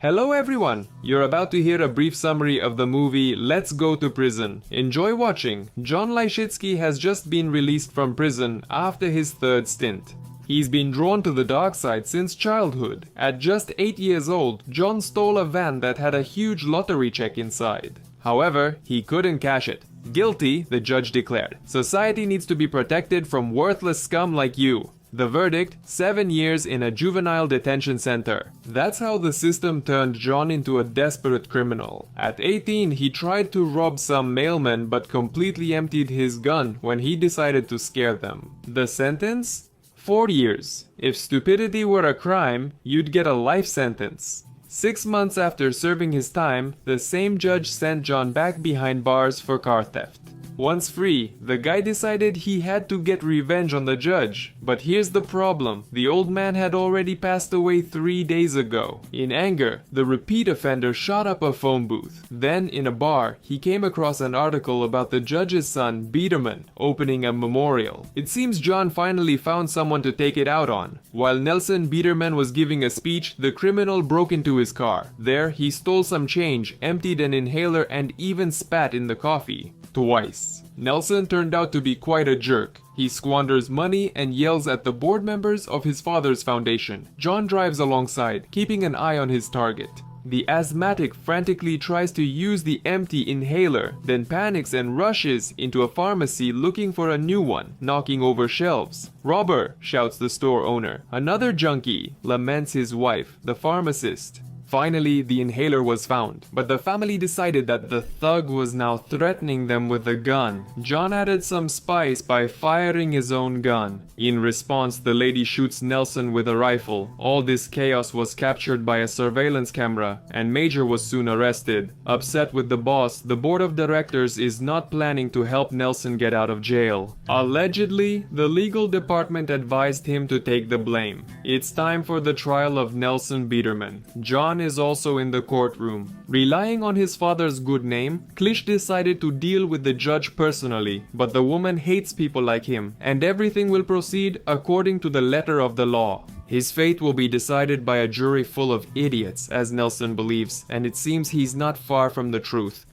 Hello everyone! You're about to hear a brief summary of the movie Let's Go to Prison. Enjoy watching. John Leshitsky has just been released from prison after his third stint. He's been drawn to the dark side since childhood. At just 8 years old, John stole a van that had a huge lottery check inside. However, he couldn't cash it. Guilty, the judge declared. Society needs to be protected from worthless scum like you. The verdict, 7 years in a juvenile detention center. That's how the system turned John into a desperate criminal. At 18, he tried to rob some mailmen but completely emptied his gun when he decided to scare them. The sentence? 4 years. If stupidity were a crime, you'd get a life sentence. 6 months after serving his time, the same judge sent John back behind bars for car theft. Once free, the guy decided he had to get revenge on the judge. But here's the problem, the old man had already passed away 3 days ago. In anger, the repeat offender shot up a phone booth. Then, in a bar, he came across an article about the judge's son, Biederman, opening a memorial. It seems John finally found someone to take it out on. While Nelson Biederman was giving a speech, the criminal broke into his car. There, he stole some change, emptied an inhaler, and even spat in the coffee. Twice. Nelson turned out to be quite a jerk. He squanders money and yells at the board members of his father's foundation. John drives alongside, keeping an eye on his target. The asthmatic frantically tries to use the empty inhaler, then panics and rushes into a pharmacy looking for a new one, knocking over shelves. "Robber!" shouts the store owner. "Another junkie!" laments his wife, the pharmacist. Finally, the inhaler was found, but the family decided that the thug was now threatening them with a gun. John added some spice by firing his own gun. In response, the lady shoots Nelson with a rifle. All this chaos was captured by a surveillance camera, and Major was soon arrested. Upset with the boss, the board of directors is not planning to help Nelson get out of jail. Allegedly, the legal department advised him to take the blame. It's time for the trial of Nelson Biederman. John is also in the courtroom. Relying on his father's good name, Klisch decided to deal with the judge personally, but the woman hates people like him, and everything will proceed according to the letter of the law. His fate will be decided by a jury full of idiots, as Nelson believes, and it seems he's not far from the truth.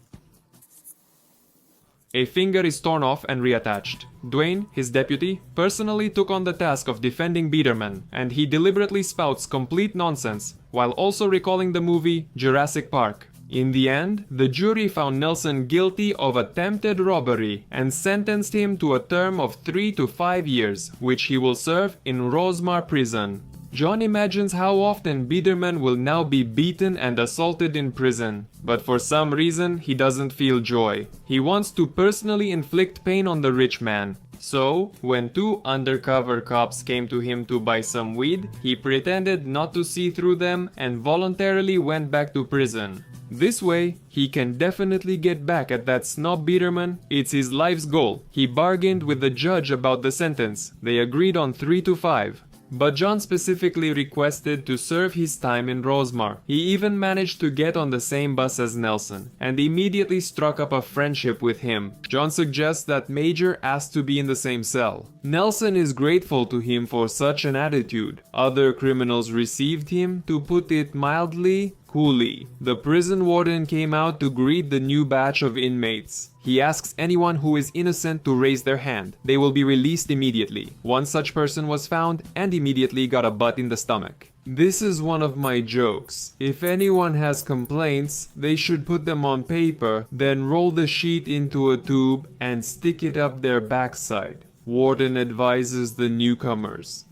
A finger is torn off and reattached. Dwayne, his deputy, personally took on the task of defending Biederman, and he deliberately spouts complete nonsense, while also recalling the movie Jurassic Park. In the end, the jury found Nelson guilty of attempted robbery and sentenced him to a term of 3 to 5 years, which he will serve in Rosemar prison. John imagines how often Biederman will now be beaten and assaulted in prison, but for some reason he doesn't feel joy. He wants to personally inflict pain on the rich man. So, when 2 undercover cops came to him to buy some weed, he pretended not to see through them and voluntarily went back to prison. This way, he can definitely get back at that snob Biederman. It's his life's goal. He bargained with the judge about the sentence. They agreed on 3 to 5. But John specifically requested to serve his time in Rosemar. He even managed to get on the same bus as Nelson, and immediately struck up a friendship with him. John suggests that Major asked to be in the same cell. Nelson is grateful to him for such an attitude. Other criminals received him, to put it mildly, coolly. The prison warden came out to greet the new batch of inmates. He asks anyone who is innocent to raise their hand. They will be released immediately. One such person was found and immediately got a butt in the stomach. This is one of my jokes. If anyone has complaints, they should put them on paper, then roll the sheet into a tube and stick it up their backside. Warden advises the newcomers.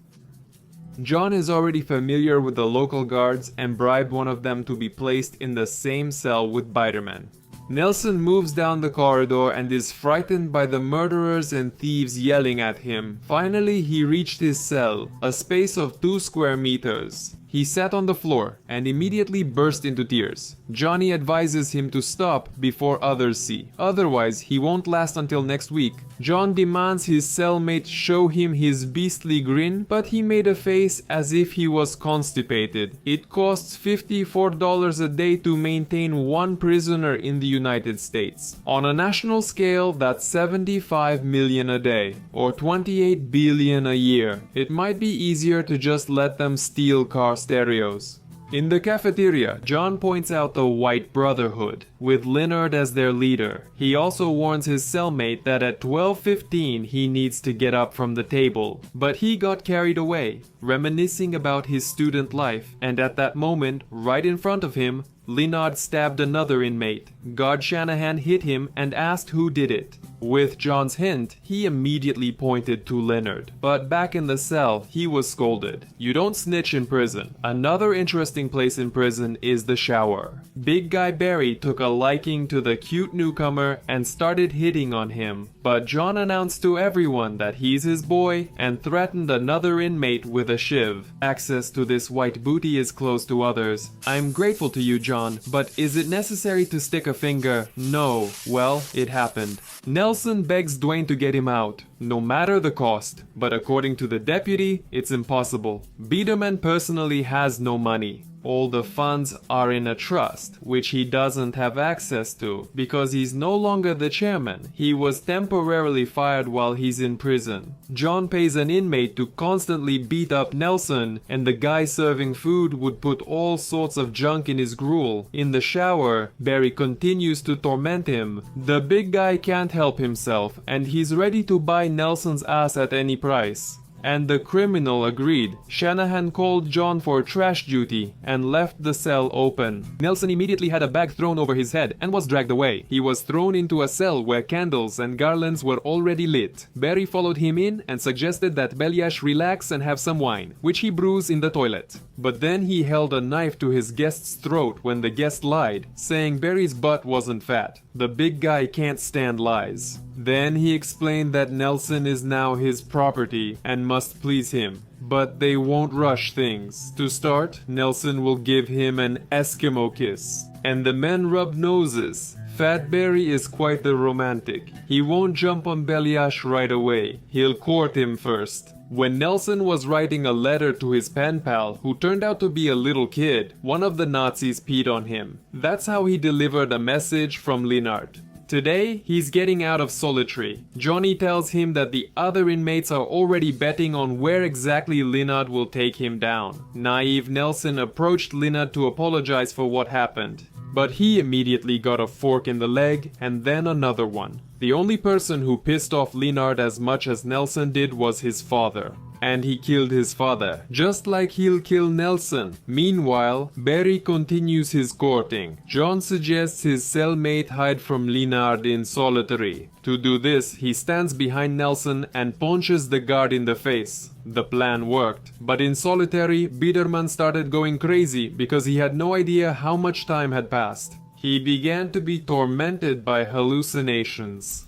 John is already familiar with the local guards and bribed one of them to be placed in the same cell with Biederman. Nelson moves down the corridor and is frightened by the murderers and thieves yelling at him. Finally, he reached his cell, a space of 2 square meters. He sat on the floor and immediately burst into tears. Johnny advises him to stop before others see. Otherwise, he won't last until next week. John demands his cellmate show him his beastly grin, but he made a face as if he was constipated. It costs $54 a day to maintain 1 prisoner in the United States. On a national scale, that's 75 million a day, or 28 billion a year. It might be easier to just let them steal car stereos. In the cafeteria, John points out the White Brotherhood, with Leonard as their leader. He also warns his cellmate that at 12:15 he needs to get up from the table, but he got carried away, reminiscing about his student life, and at that moment, right in front of him, Leonard stabbed another inmate. Guard Shanahan hit him and asked who did it. With John's hint, he immediately pointed to Leonard. But back in the cell, he was scolded. You don't snitch in prison. Another interesting place in prison is the shower. Big guy Barry took a liking to the cute newcomer and started hitting on him. But John announced to everyone that he's his boy and threatened another inmate with a shiv. Access to this white booty is closed to others. I'm grateful to you, John, but is it necessary to stick a finger? No. Well, it happened. Nelson begs Dwayne to get him out, no matter the cost, but according to the deputy, it's impossible. Biederman personally has no money. All the funds are in a trust, which he doesn't have access to, because he's no longer the chairman. He was temporarily fired while he's in prison. John pays an inmate to constantly beat up Nelson, and the guy serving food would put all sorts of junk in his gruel. In the shower, Barry continues to torment him. The big guy can't help himself, and he's ready to buy Nelson's ass at any price. And the criminal agreed. Shanahan called John for trash duty and left the cell open. Nelson immediately had a bag thrown over his head and was dragged away. He was thrown into a cell where candles and garlands were already lit. Barry followed him in and suggested that Belyash relax and have some wine, which he brews in the toilet. But then he held a knife to his guest's throat when the guest lied, saying Barry's butt wasn't fat. The big guy can't stand lies. Then he explained that Nelson is now his property and must please him. But they won't rush things. To start, Nelson will give him an Eskimo kiss. And the men rub noses. Fat Barry is quite the romantic. He won't jump on Belyash right away. He'll court him first. When Nelson was writing a letter to his pen pal, who turned out to be a little kid, one of the Nazis peed on him. That's how he delivered a message from Leonard. Today, he's getting out of solitary. Johnny tells him that the other inmates are already betting on where exactly Leonard will take him down. Naive Nelson approached Leonard to apologize for what happened. But he immediately got a fork in the leg and then another one. The only person who pissed off Leonard as much as Nelson did was his father. And he killed his father, just like he'll kill Nelson. Meanwhile, Barry continues his courting. John suggests his cellmate hide from Leonard in solitary. To do this, he stands behind Nelson and punches the guard in the face. The plan worked. But in solitary, Biederman started going crazy because he had no idea how much time had passed. He began to be tormented by hallucinations.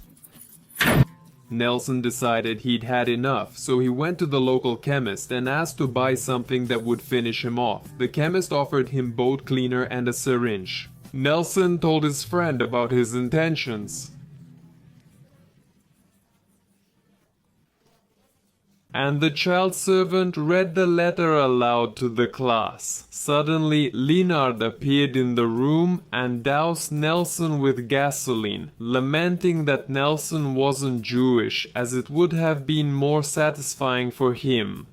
Nelson decided he'd had enough, so he went to the local chemist and asked to buy something that would finish him off. The chemist offered him boat cleaner and a syringe. Nelson told his friend about his intentions. And the child servant read the letter aloud to the class. Suddenly, Leonard appeared in the room and doused Nelson with gasoline, lamenting that Nelson wasn't Jewish, as it would have been more satisfying for him.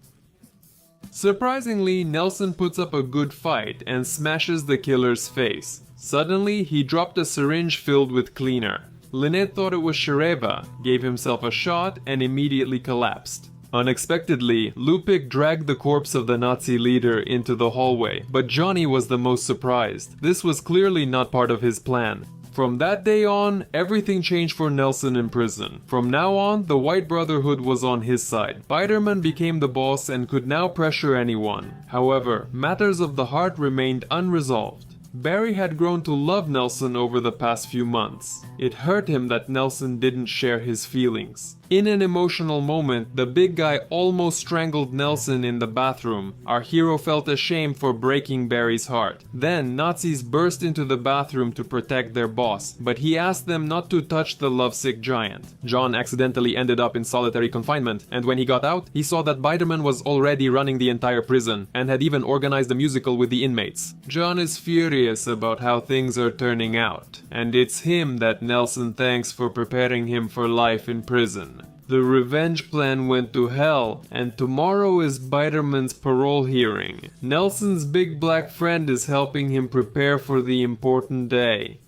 Surprisingly, Nelson puts up a good fight and smashes the killer's face. Suddenly, he dropped a syringe filled with cleaner. Lynette thought it was Shareva, gave himself a shot, and immediately collapsed. Unexpectedly, Lupik dragged the corpse of the Nazi leader into the hallway, but Johnny was the most surprised. This was clearly not part of his plan. From that day on, everything changed for Nelson in prison. From now on, the White Brotherhood was on his side. Biederman became the boss and could now pressure anyone. However, matters of the heart remained unresolved. Barry had grown to love Nelson over the past few months. It hurt him that Nelson didn't share his feelings. In an emotional moment, the big guy almost strangled Nelson in the bathroom. Our hero felt ashamed for breaking Barry's heart. Then, Nazis burst into the bathroom to protect their boss, but he asked them not to touch the lovesick giant. John accidentally ended up in solitary confinement, and when he got out, he saw that Biederman was already running the entire prison, and had even organized a musical with the inmates. John is furious about how things are turning out, and it's him that Nelson thanks for preparing him for life in prison. The revenge plan went to hell, and tomorrow is Biderman's parole hearing. Nelson's big black friend is helping him prepare for the important day.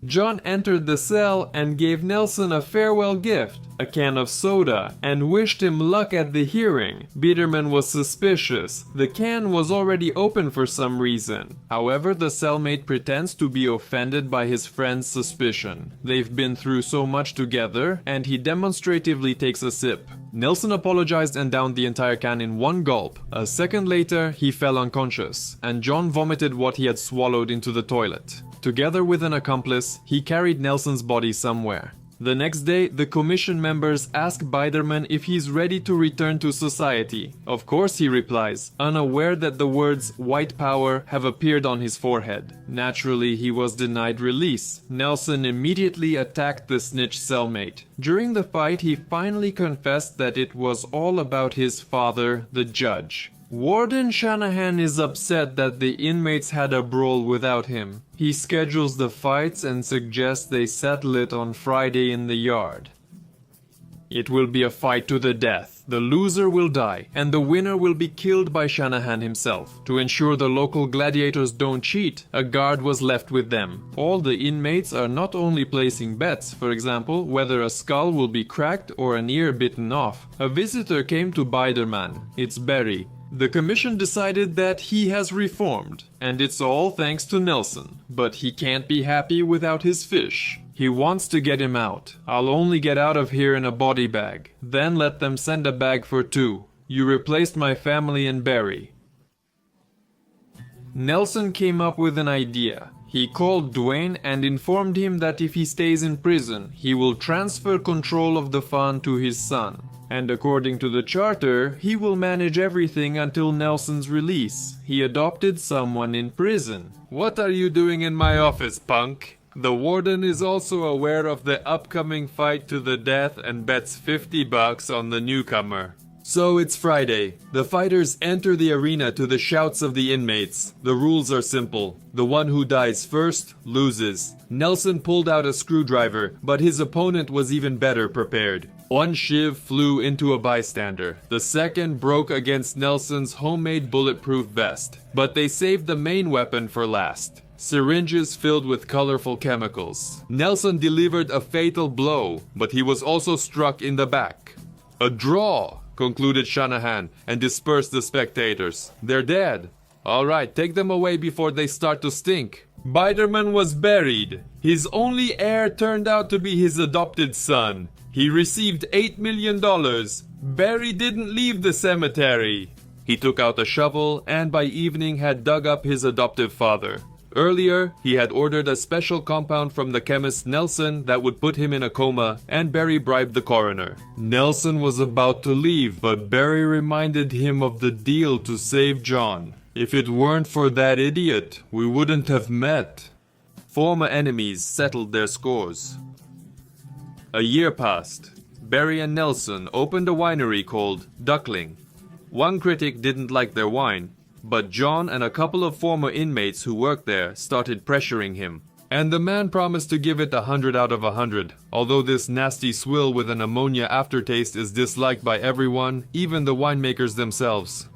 John entered the cell and gave Nelson a farewell gift, a can of soda, and wished him luck at the hearing. Biderman was suspicious. The can was already open for some reason. However, the cellmate pretends to be offended by his friend's suspicion. They've been through so much together, and he demonstratively takes a sip. Nelson apologized and downed the entire can in one gulp. A second later, he fell unconscious, and John vomited what he had swallowed into the toilet. Together with an accomplice, he carried Nelson's body somewhere. The next day, the commission members ask Biderman if he's ready to return to society. Of course, he replies, unaware that the words "white power" have appeared on his forehead. Naturally, he was denied release. Nelson immediately attacked the snitch cellmate. During the fight, he finally confessed that it was all about his father, the judge. Warden Shanahan is upset that the inmates had a brawl without him. He schedules the fights and suggests they settle it on Friday in the yard. It will be a fight to the death. The loser will die, and the winner will be killed by Shanahan himself. To ensure the local gladiators don't cheat, a guard was left with them. All the inmates are not only placing bets, for example, whether a skull will be cracked or an ear bitten off. A visitor came to Biderman. It's Barry. The commission decided that he has reformed, and it's all thanks to Nelson. But he can't be happy without his fish. He wants to get him out. I'll only get out of here in a body bag. Then let them send a bag for two. You replaced my family and Barry. Nelson came up with an idea. He called Dwayne and informed him that if he stays in prison, he will transfer control of the fund to his son. And according to the charter, he will manage everything until Nelson's release. He adopted someone in prison. What are you doing in my office, punk? The warden is also aware of the upcoming fight to the death and bets $50 on the newcomer. So it's Friday. The fighters enter the arena to the shouts of the inmates. The rules are simple. The one who dies first loses. Nelson pulled out a screwdriver, but his opponent was even better prepared. One shiv flew into a bystander. The second broke against Nelson's homemade bulletproof vest. But they saved the main weapon for last. Syringes filled with colorful chemicals. Nelson delivered a fatal blow, but he was also struck in the back. A draw, concluded Shanahan, and dispersed the spectators. They're dead. All right, take them away before they start to stink. Biderman was buried. His only heir turned out to be his adopted son. He received $8 million. Barry didn't leave the cemetery. He took out a shovel and by evening had dug up his adoptive father. Earlier, he had ordered a special compound from the chemist Nelson that would put him in a coma, and Barry bribed the coroner. Nelson was about to leave, but Barry reminded him of the deal to save John. If it weren't for that idiot, we wouldn't have met. Former enemies settled their scores. A year passed. Barry and Nelson opened a winery called WEAKLING. One critic didn't like their wine, but John and a couple of former inmates who worked there started pressuring him. And the man promised to give it 100 out of 100. Although this nasty swill with an ammonia aftertaste is disliked by everyone, even the winemakers themselves.